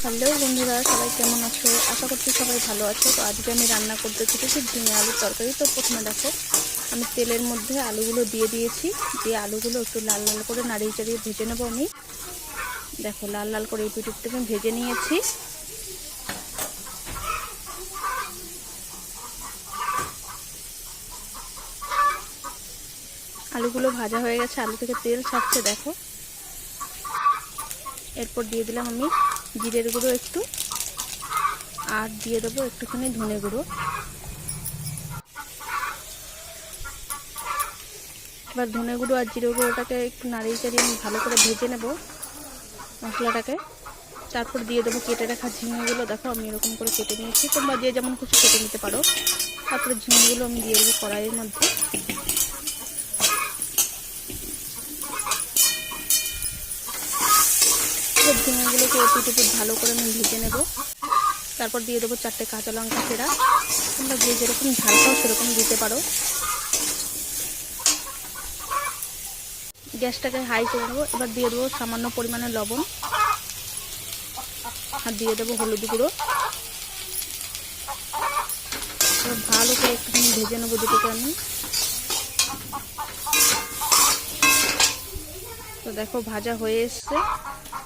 Hello বন্ধুরা, সবাই কেমন আছো? আশা করছি সবাই ভালো আছো। তো আজকে আমি রান্না করতে চলেছি ঝিঙে আলুর তরকারি। তো প্রথমে দেখো, আমি তেলের মধ্যে আলুগুলো দিয়ে দিয়েছি। দিয়ে আলুগুলো একটু লাল লাল করে নাড়িয়ে চাড়িয়ে ভেজে নেবো। আমি দেখো লাল লাল করে এই পিঠটা আমি ভেজে নিয়েছি। আলুগুলো ভাজা হয়ে গেছে, আলু থেকে তেল ছাড়ছে দেখো। এরপর দিয়ে দিলাম আমি জিরের গুঁড়ো একটু, আর দিয়ে দেবো একটুখানি ধনে গুঁড়ো। এবার ধনে গুঁড়ো আর জিরে গুঁড়োটাকে একটু নাড়িয়ে চাড়িয়ে আমি ভালো করে ভেজে নেব মশলাটাকে। তারপর দিয়ে দেবো কেটে রাখা ঝিঙেগুলো। দেখো আমি এরকম করে কেটে নিয়েছি, তোমরা যে যেমন কিছু কেটে নিতে পারো। তারপরে ঝিঙেগুলো আমি দিয়ে দেবো কড়াইয়ের মধ্যে। ঝিঙেগুলোকে একটু ভালো করে আমি ভেজে নেব। তারপর দিয়ে দেবো 4টে কাঁচা লঙ্কা চেরা। তোমরা যে যেরকম ঝাল খাও সেরকম দিতে পারো। গ্যাসটাকে হাই করে নেবো। এবার দিয়ে দেবো সামান্য পরিমাণে লবণ, আর দিয়ে দেবো হলুদ গুঁড়ো। এবার ভালো করে একটুখানি ভেজে নেবো দুটোকে আমি। তো দেখো ভাজা হয়ে এসছে।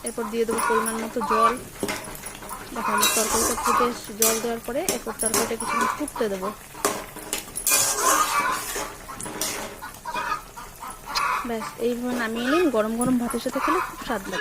এরপর দিয়ে দেবো পরিমাণ মতো জল। দেখো আমার তরকারিটা ফুটে জল দেওয়ার পরে এরপর তরকারিটা কিছুক্ষণ ফুটতে দেবো। ব্যাস এইভাবে নামিয়ে নিন। গরম গরম ভাতের সাথে খেলে খুব স্বাদ লাগে।